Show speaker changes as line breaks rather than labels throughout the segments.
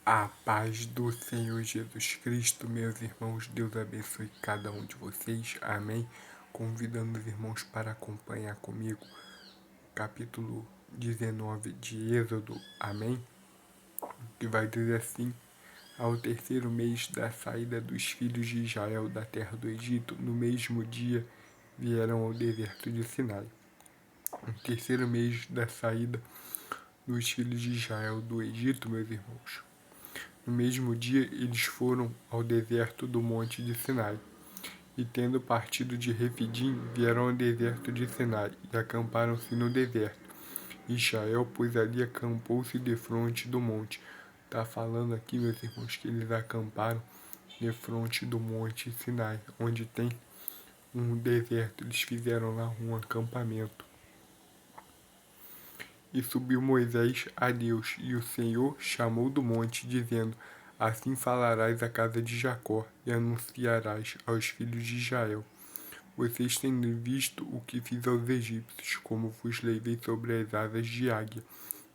A paz do Senhor Jesus Cristo, meus irmãos, Deus abençoe cada um de vocês, amém. Convidando os irmãos para acompanhar comigo o capítulo 19 de Êxodo, amém. Que vai dizer assim: ao terceiro mês da saída dos filhos de Israel da terra do Egito, no mesmo dia vieram ao deserto de Sinai. No terceiro mês da saída dos filhos de Israel do Egito, meus irmãos, no mesmo dia eles foram ao deserto do monte de Sinai. E tendo partido de Refidim, vieram ao deserto de Sinai, e acamparam-se no deserto. Israel, pois ali acampou-se defronte do monte. Está falando aqui, meus irmãos, que eles acamparam defronte do monte Sinai, onde tem um deserto. Eles fizeram lá um acampamento. E subiu Moisés a Deus, e o Senhor chamou do monte, dizendo: assim falarás à casa de Jacó, e anunciarás aos filhos de Israel: vocês têm visto o que fiz aos egípcios, como vos levei sobre as asas de águia,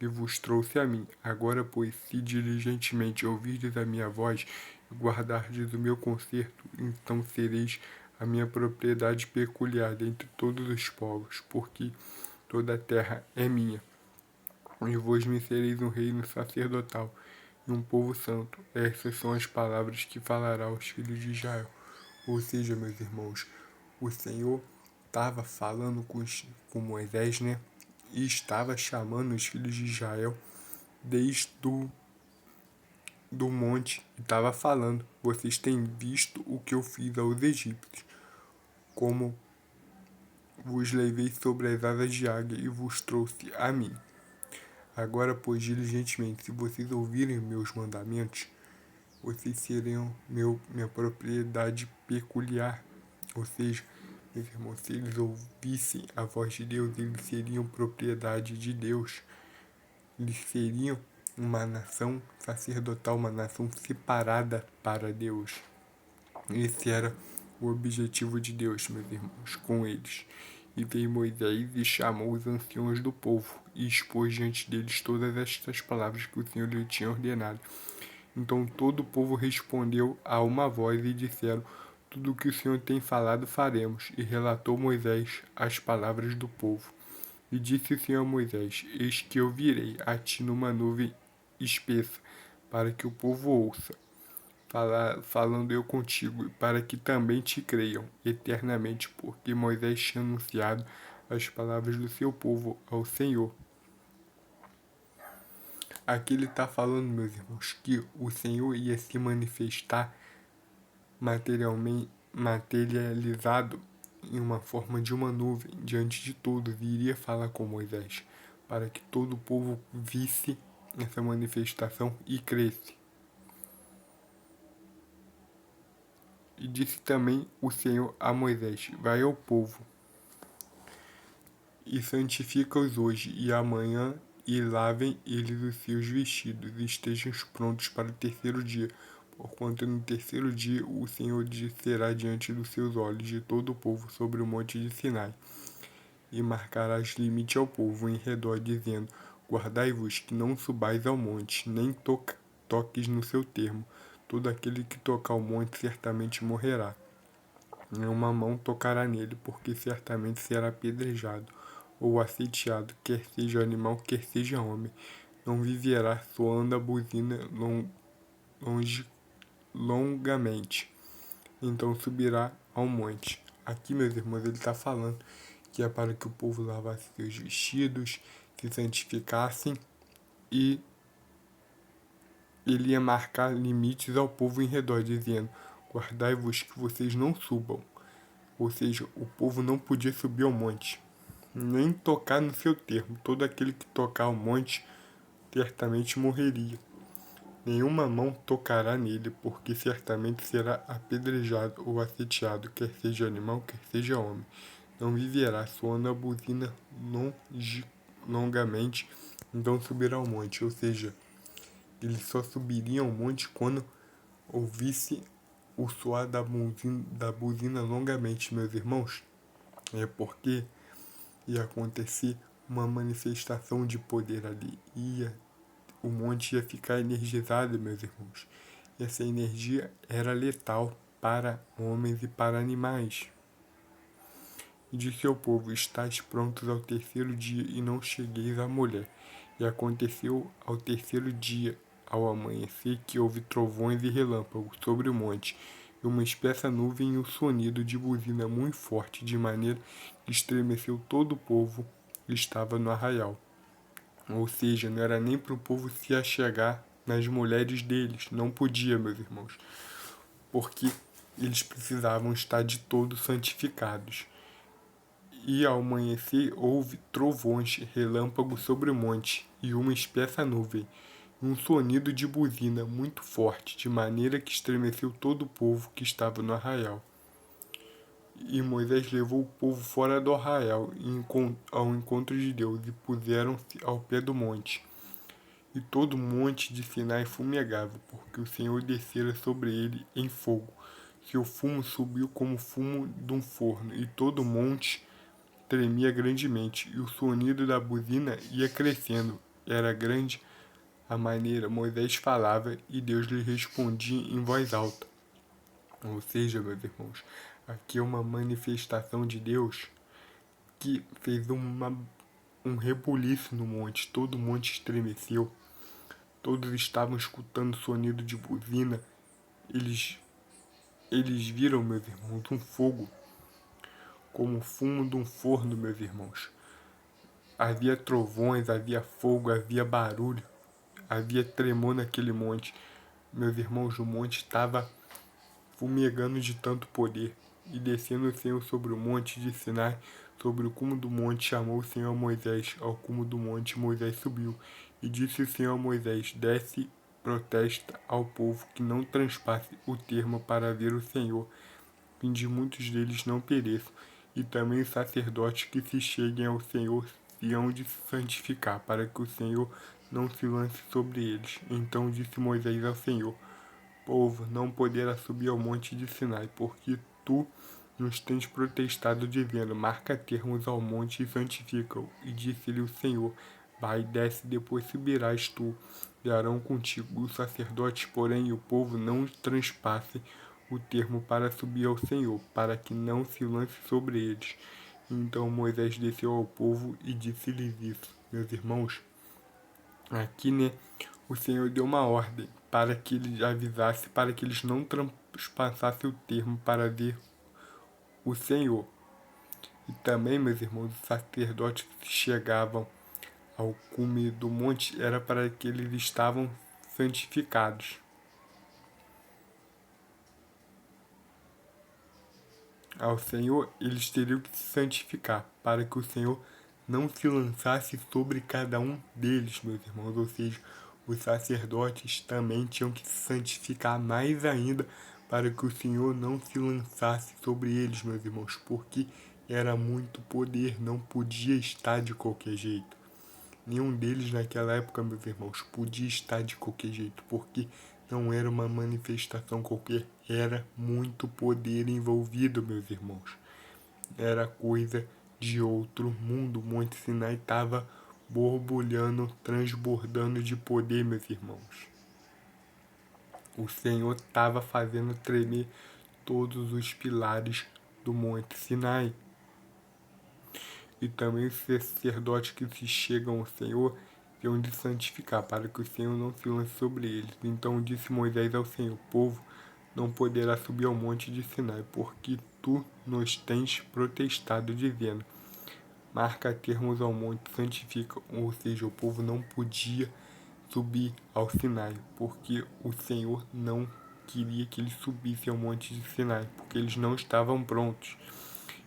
e vos trouxe a mim. Agora, pois, se diligentemente ouvirdes a minha voz, e guardardes o meu concerto, então sereis a minha propriedade peculiar dentre todos os povos, porque toda a terra é minha. E vos me sereis um reino sacerdotal e um povo santo. Essas são as palavras que falará aos filhos de Israel. Ou seja, meus irmãos, o Senhor estava falando com Moisés, né? E estava chamando os filhos de Israel desde do monte. E estava falando: vocês têm visto o que eu fiz aos egípcios, como vos levei sobre as asas de águia e vos trouxe a mim. Agora, pois, diligentemente, se vocês ouvirem meus mandamentos, vocês serão minha propriedade peculiar. Ou seja, meus irmãos, se eles ouvissem a voz de Deus, eles seriam propriedade de Deus. Eles seriam uma nação sacerdotal, uma nação separada para Deus. Esse era o objetivo de Deus, meus irmãos, com eles. E veio Moisés e chamou os anciãos do povo, e expôs diante deles todas estas palavras que o Senhor lhe tinha ordenado. Então todo o povo respondeu a uma voz e disseram: tudo o que o Senhor tem falado faremos. E relatou Moisés as palavras do povo. E disse o Senhor a Moisés: eis que eu virei a ti numa nuvem espessa, para que o povo ouça, falando eu contigo, para que também te creiam eternamente, porque Moisés tinha anunciado as palavras do seu povo ao Senhor. Aqui ele está falando, meus irmãos, que o Senhor ia se manifestar materializado em uma forma de uma nuvem diante de todos e iria falar com Moisés, para que todo o povo visse essa manifestação e cresce. E disse também o Senhor a Moisés: vai ao povo e santifica-os hoje e amanhã, e lavem eles os seus vestidos, e estejam prontos para o terceiro dia, porquanto no terceiro dia o Senhor descerá diante dos seus olhos de todo o povo sobre o monte de Sinai, e marcarás limite ao povo em redor, dizendo: guardai-vos que não subais ao monte, nem toques no seu termo. Todo aquele que tocar o monte certamente morrerá. Nenhuma mão tocará nele, porque certamente será apedrejado ou asseteado, quer seja animal, quer seja homem. Não viverá soando a buzina longamente. Então subirá ao monte. Aqui, meus irmãos, ele está falando que é para que o povo lavasse seus vestidos, se santificassem, e ele ia marcar limites ao povo em redor, dizendo: guardai-vos que vocês não subam. Ou seja, o povo não podia subir ao monte, nem tocar no seu termo. Todo aquele que tocar ao monte certamente morreria. Nenhuma mão tocará nele, porque certamente será apedrejado ou asseteado, quer seja animal, quer seja homem. Não viverá soando a buzina longamente, então subirá ao monte. Ou seja, ele só subiria ao monte quando ouvisse o soar da buzina longamente, meus irmãos. É porque ia acontecer uma manifestação de poder ali. Ia o monte ia ficar energizado, meus irmãos. E essa energia era letal para homens e para animais. E disse ao povo: estáis prontos ao terceiro dia e não chegueis à mulher. E aconteceu ao terceiro dia, ao amanhecer, que houve trovões e relâmpagos sobre o monte, e uma espessa nuvem e um sonido de buzina muito forte, de maneira que estremeceu todo o povo que estava no arraial. Ou seja, não era nem para o povo se achegar nas mulheres deles, não podia, meus irmãos, porque eles precisavam estar de todo santificados. E ao amanhecer houve trovões, relâmpagos sobre o monte, e uma espessa nuvem, e um sonido de buzina muito forte, de maneira que estremeceu todo o povo que estava no arraial. E Moisés levou o povo fora do arraial ao encontro de Deus, e puseram-se ao pé do monte. E todo o monte de Sinai fumegava, porque o Senhor descera sobre ele em fogo. Seu fumo subiu como o fumo de um forno, e todo o monte tremia grandemente, e o sonido da buzina ia crescendo. Era grande a maneira Moisés falava, e Deus lhe respondia em voz alta. Ou seja, meus irmãos, aqui é uma manifestação de Deus que fez um rebuliço no monte. Todo o monte estremeceu. Todos estavam escutando o sonido de buzina. Eles, eles viram, meus irmãos, um fogo, como o fumo de um forno, meus irmãos. Havia trovões, havia fogo, havia barulho, havia tremor naquele monte. Meus irmãos, o monte estava fumegando de tanto poder. E descendo o Senhor sobre o monte de Sinai, sobre o cume do monte, chamou o Senhor a Moisés. Ao cume do monte, Moisés subiu. E disse o Senhor a Moisés: desce, protesta ao povo que não transpasse o termo para ver o Senhor, fim de muitos deles não pereçam. E também os sacerdotes que se cheguem ao Senhor se hão de se santificar, para que o Senhor não se lance sobre eles. Então disse Moisés ao Senhor: povo não poderá subir ao monte de Sinai, porque tu nos tens protestado, dizendo: marca termos ao monte e santifica-o. E disse-lhe o Senhor: vai, desce, depois subirás tu e Arão contigo. Os sacerdotes, porém, e o povo não transpassem o termo para subir ao Senhor, para que não se lance sobre eles. Então Moisés desceu ao povo e disse-lhes isso. Meus irmãos, aqui, o Senhor deu uma ordem para que ele avisasse, para que eles não transpassassem o termo para ver o Senhor. E também, meus irmãos, os sacerdotes que chegavam ao cume do monte era para que eles estavam santificados. Ao Senhor, eles teriam que se santificar, para que o Senhor não se lançasse sobre cada um deles, meus irmãos. Ou seja, os sacerdotes também tinham que se santificar mais ainda, para que o Senhor não se lançasse sobre eles, meus irmãos, porque era muito poder, não podia estar de qualquer jeito. Nenhum deles naquela época, meus irmãos, podia estar de qualquer jeito, porque não era uma manifestação qualquer, era muito poder envolvido, meus irmãos. Era coisa de outro mundo. O Monte Sinai estava borbulhando, transbordando de poder, meus irmãos. O Senhor estava fazendo tremer todos os pilares do Monte Sinai. E também os sacerdotes que se chegam ao Senhor terão de santificar, para que o Senhor não se lance sobre eles. Então disse Moisés ao Senhor: o povo não poderá subir ao monte de Sinai, porque tu nos tens protestado, dizendo: marca termos ao monte, santifica. Ou seja, o povo não podia subir ao Sinai, porque o Senhor não queria que eles subissem ao monte de Sinai, porque eles não estavam prontos.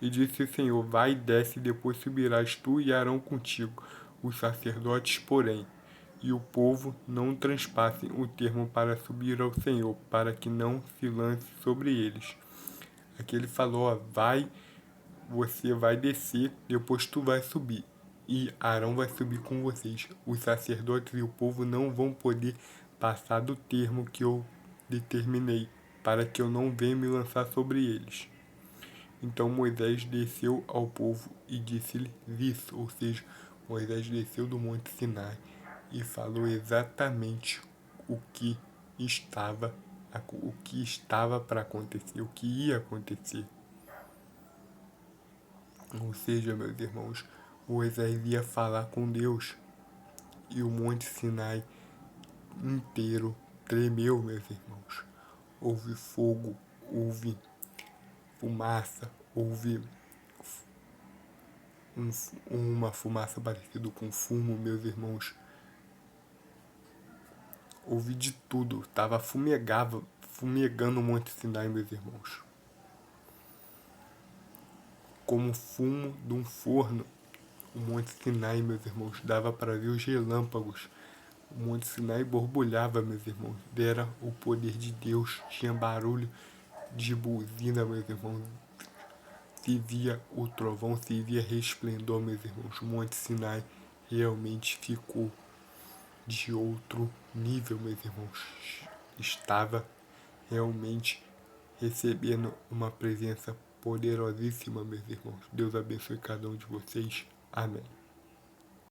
E disse o Senhor: vai e desce, depois subirás tu e Arão contigo. Os sacerdotes, porém, e o povo não transpassem o termo para subir ao Senhor, para que não se lance sobre eles. Aqui ele falou: ó, vai, você vai descer, depois tu vai subir. E Arão vai subir com vocês. Os sacerdotes e o povo não vão poder passar do termo que eu determinei, para que eu não venha me lançar sobre eles. Então Moisés desceu ao povo e disse-lhe isso, ou seja, Moisés desceu do monte Sinai e falou exatamente o que estava para acontecer, o que ia acontecer. Ou seja, meus irmãos, Moisés ia falar com Deus e o Monte Sinai inteiro tremeu, meus irmãos. Houve fogo, houve fumaça, houve uma fumaça parecida com fumo, meus irmãos. Houve de tudo, estava fumegando o Monte Sinai, meus irmãos. Como fumo de um forno, o Monte Sinai, meus irmãos, dava para ver os relâmpagos. O Monte Sinai borbulhava, meus irmãos. Era o poder de Deus. Tinha barulho de buzina, meus irmãos. Se via o trovão, se via resplendor, meus irmãos. O Monte Sinai realmente ficou de outro nível, meus irmãos. Estava realmente recebendo uma presença poderosíssima, meus irmãos. Deus abençoe cada um de vocês. Amém.